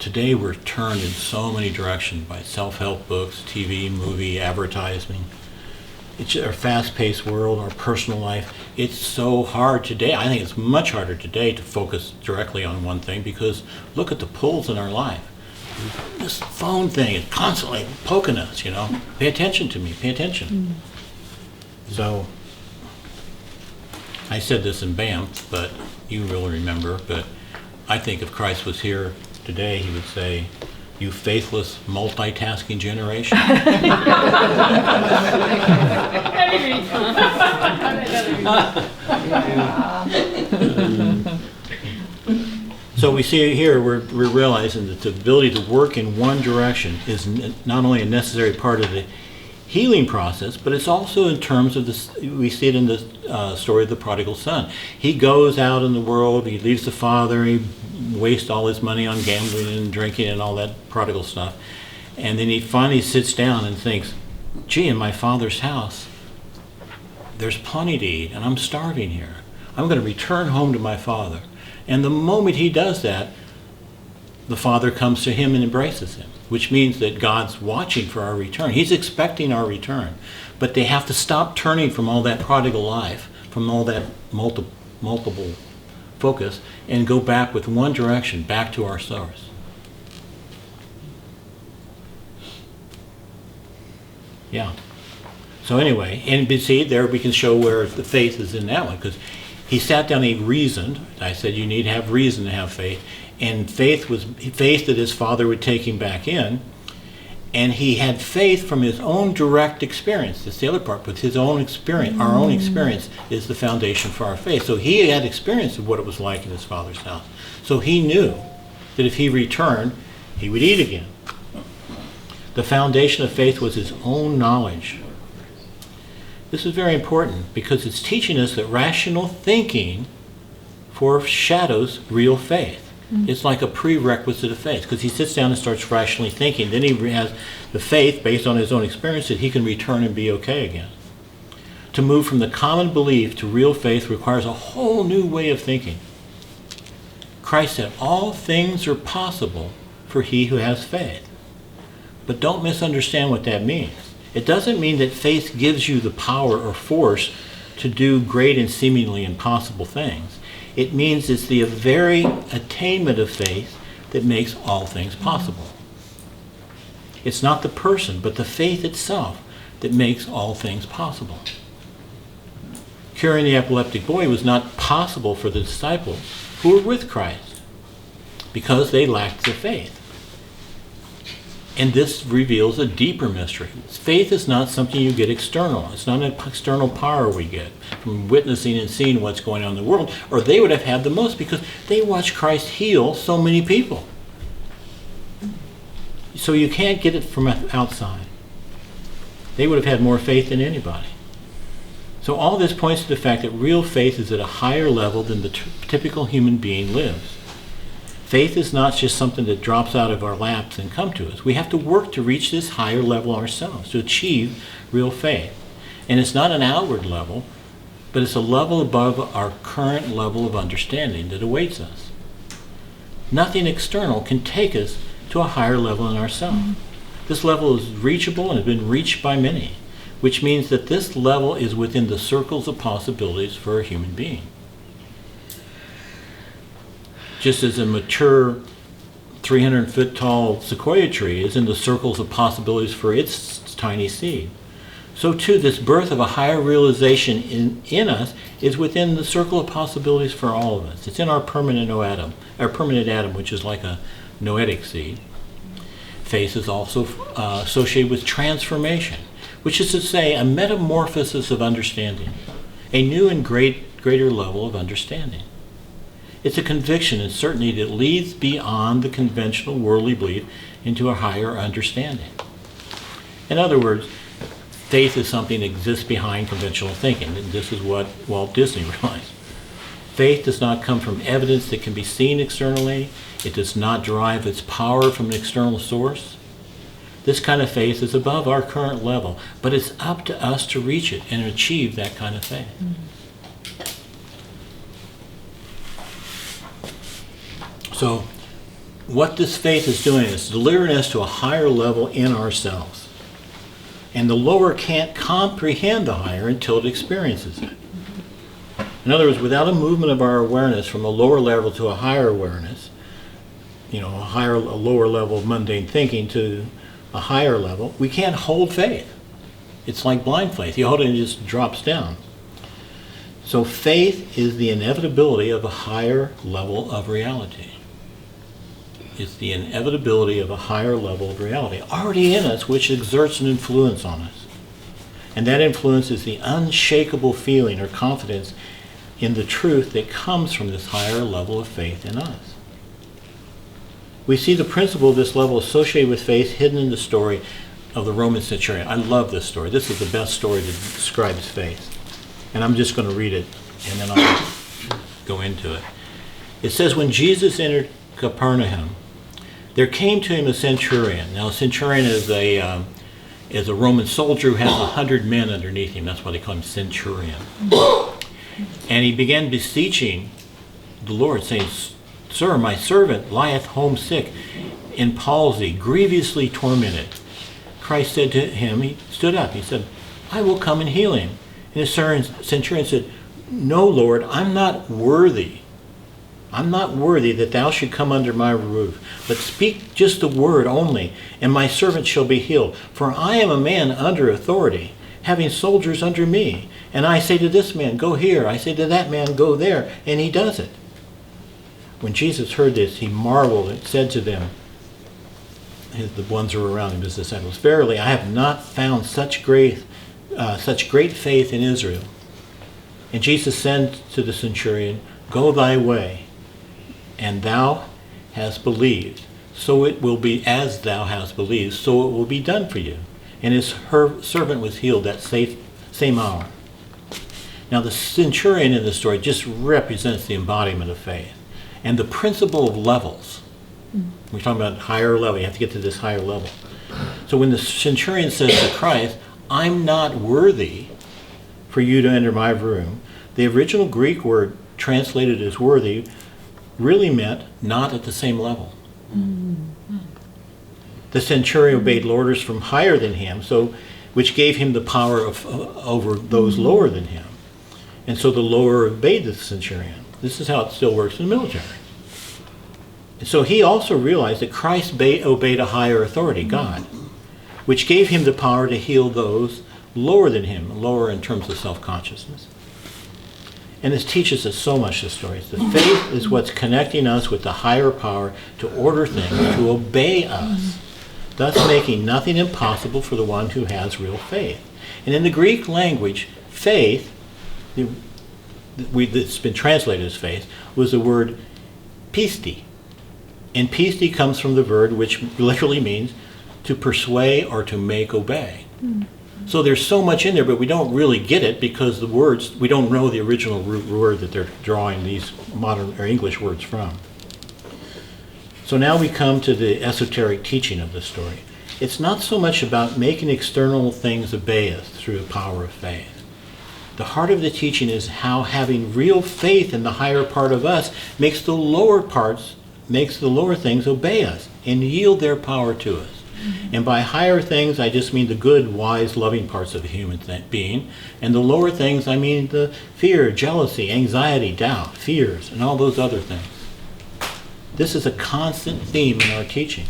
today we're turned in so many directions by self-help books, TV, movie, advertising. It's our fast-paced world, our personal life. It's so hard today. I think it's much harder today to focus directly on one thing, because look at the pulls in our life. This phone thing is constantly poking us, Pay attention to me, pay attention. So, I said this in Banff, but you will remember, but I think if Christ was here today, he would say, "You faithless, multitasking generation." So we see here, we're realizing that the ability to work in one direction is not only a necessary part of the healing process, but it's also in terms of this. We see it in the story of the prodigal son. He goes out in the world, he leaves the father, he wastes all his money on gambling and drinking and all that prodigal stuff, and then he finally sits down and thinks, gee, in my father's house there's plenty to eat and I'm starving here. I'm going to return home to my father. And the moment he does that, the father comes to him and embraces him, which means that God's watching for our return. He's expecting our return. But they have to stop turning from all that prodigal life, from all that multiple focus, and go back with one direction, back to our source. Yeah. So anyway, and see, there we can show where the faith is in that one, because he sat down, he reasoned. I said you need to have reason to have faith. And faith was faith that his father would take him back in. And he had faith from his own direct experience. That's the other part, but his own experience, our own experience is the foundation for our faith. So he had experience of what it was like in his father's house. So he knew that if he returned, he would eat again. The foundation of faith was his own knowledge. This is very important because it's teaching us that rational thinking foreshadows real faith. It's like a prerequisite of faith, because he sits down and starts rationally thinking. Then he has the faith based on his own experience that he can return and be okay again. To move from the common belief to real faith requires a whole new way of thinking. Christ said, all things are possible for he who has faith. But don't misunderstand what that means. It doesn't mean that faith gives you the power or force to do great and seemingly impossible things. It means it's the very attainment of faith that makes all things possible. It's not the person, but the faith itself that makes all things possible. Curing the epileptic boy was not possible for the disciples who were with Christ because they lacked the faith. And this reveals a deeper mystery. Faith is not something you get external. It's not an external power we get from witnessing and seeing what's going on in the world, or they would have had the most because they watched Christ heal so many people. So you can't get it from outside. They would have had more faith than anybody. So all this points to the fact that real faith is at a higher level than the typical human being lives. Faith is not just something that drops out of our laps and comes to us. We have to work to reach this higher level ourselves, to achieve real faith. And it's not an outward level, but it's a level above our current level of understanding that awaits us. Nothing external can take us to a higher level in ourselves. This level is reachable and has been reached by many, which means that this level is within the circles of possibilities for a human being. Just as a mature 300-foot tall sequoia tree is in the circles of possibilities for its tiny seed, so too this birth of a higher realization in us is within the circle of possibilities for all of us. It's in our permanent atom, which is like a noetic seed. Faith is also associated with transformation, which is to say a metamorphosis of understanding, a new and greater level of understanding. It's a conviction and certainty that leads beyond the conventional worldly belief into a higher understanding. In other words, faith is something that exists behind conventional thinking, and this is what Walt Disney realized. Faith does not come from evidence that can be seen externally. It does not derive its power from an external source. This kind of faith is above our current level, but it's up to us to reach it and achieve that kind of faith. So, what this faith is doing is delivering us to a higher level in ourselves. And the lower can't comprehend the higher until it experiences it. In other words, without a movement of our awareness from a lower level to a higher awareness, a lower level of mundane thinking to a higher level, we can't hold faith. It's like blind faith. You hold it and it just drops down. So faith is the inevitability of a higher level of reality. It's the inevitability of a higher level of reality already in us, which exerts an influence on us. And that influence is the unshakable feeling or confidence in the truth that comes from this higher level of faith in us. We see the principle of this level associated with faith hidden in the story of the Roman centurion. I love this story. This is the best story that describes faith. And I'm just going to read it, and then I'll go into it. It says, when Jesus entered Capernaum, there came to him a centurion. Now, a centurion is a Roman soldier who has 100 men underneath him. That's why they call him centurion. And he began beseeching the Lord, saying, Sir, my servant lieth home sick, in palsy, grievously tormented. Christ said to him, he stood up, he said, I will come and heal him. And the centurion said, No, Lord, I'm not worthy that thou should come under my roof, but speak just a word only, and my servant shall be healed. For I am a man under authority, having soldiers under me. And I say to this man, go here. I say to that man, go there. And he does it. When Jesus heard this, he marveled and said to them, the ones who were around him, his disciples, verily, I have not found such great faith in Israel. And Jesus said to the centurion, Go thy way, and thou hast believed. So it will be as thou hast believed, so it will be done for you. And her servant was healed that same hour. Now the centurion in the story just represents the embodiment of faith. And the principle of levels. We're talking about higher level. You have to get to this higher level. So when the centurion says to Christ, I'm not worthy for you to enter my room, the original Greek word translated as worthy really meant not at the same level. The centurion obeyed orders from higher than him, which gave him the power over those lower than him. And so the lower obeyed the centurion. This is how it still works in the military. And so he also realized that Christ obeyed a higher authority, God, which gave him the power to heal those lower than him, lower in terms of self-consciousness. And this teaches us so much, this story. The faith is what's connecting us with the higher power to order things, to obey us, thus making nothing impossible for the one who has real faith. And in the Greek language, faith, that's been translated as faith, was the word pisti. And pisti comes from the verb which literally means to persuade or to make obey. So there's so much in there, but we don't really get it because the words, we don't know the original root word that they're drawing these modern or English words from. So now we come to the esoteric teaching of this story. It's not so much about making external things obey us through the power of faith. The heart of the teaching is how having real faith in the higher part of us makes the lower things obey us and yield their power to us. And by higher things, I just mean the good, wise, loving parts of a human being. And the lower things, I mean the fear, jealousy, anxiety, doubt, fears, and all those other things. This is a constant theme in our teaching.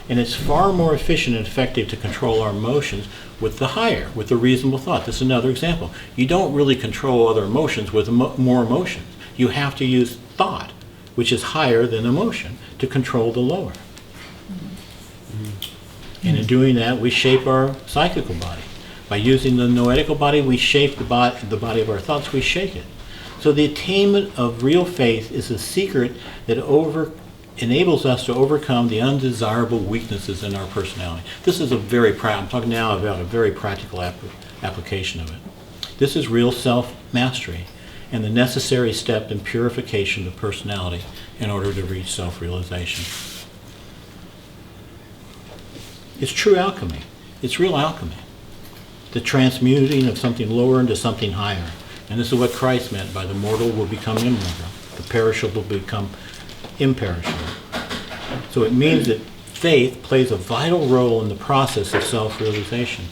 And it's far more efficient and effective to control our emotions with the higher, with the reasonable thought. This is another example. You don't really control other emotions with more emotions. You have to use thought, which is higher than emotion, to control the lower. And in doing that, we shape our psychical body. By using the noetical body, we shape the body of our thoughts, we shake it. So the attainment of real faith is a secret that enables us to overcome the undesirable weaknesses in our personality. This is I'm talking now about a very practical application of it. This is real self-mastery and the necessary step in purification of personality in order to reach self-realization. It's true alchemy. It's real alchemy. The transmuting of something lower into something higher. And this is what Christ meant by the mortal will become immortal. The perishable will become imperishable. So it means that faith plays a vital role in the process of self-realization.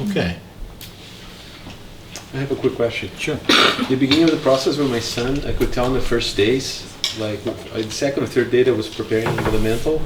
Okay. I have a quick question. Sure. The beginning of the process with my son, I could tell in the first days, like the second or third day that I was preparing the mental,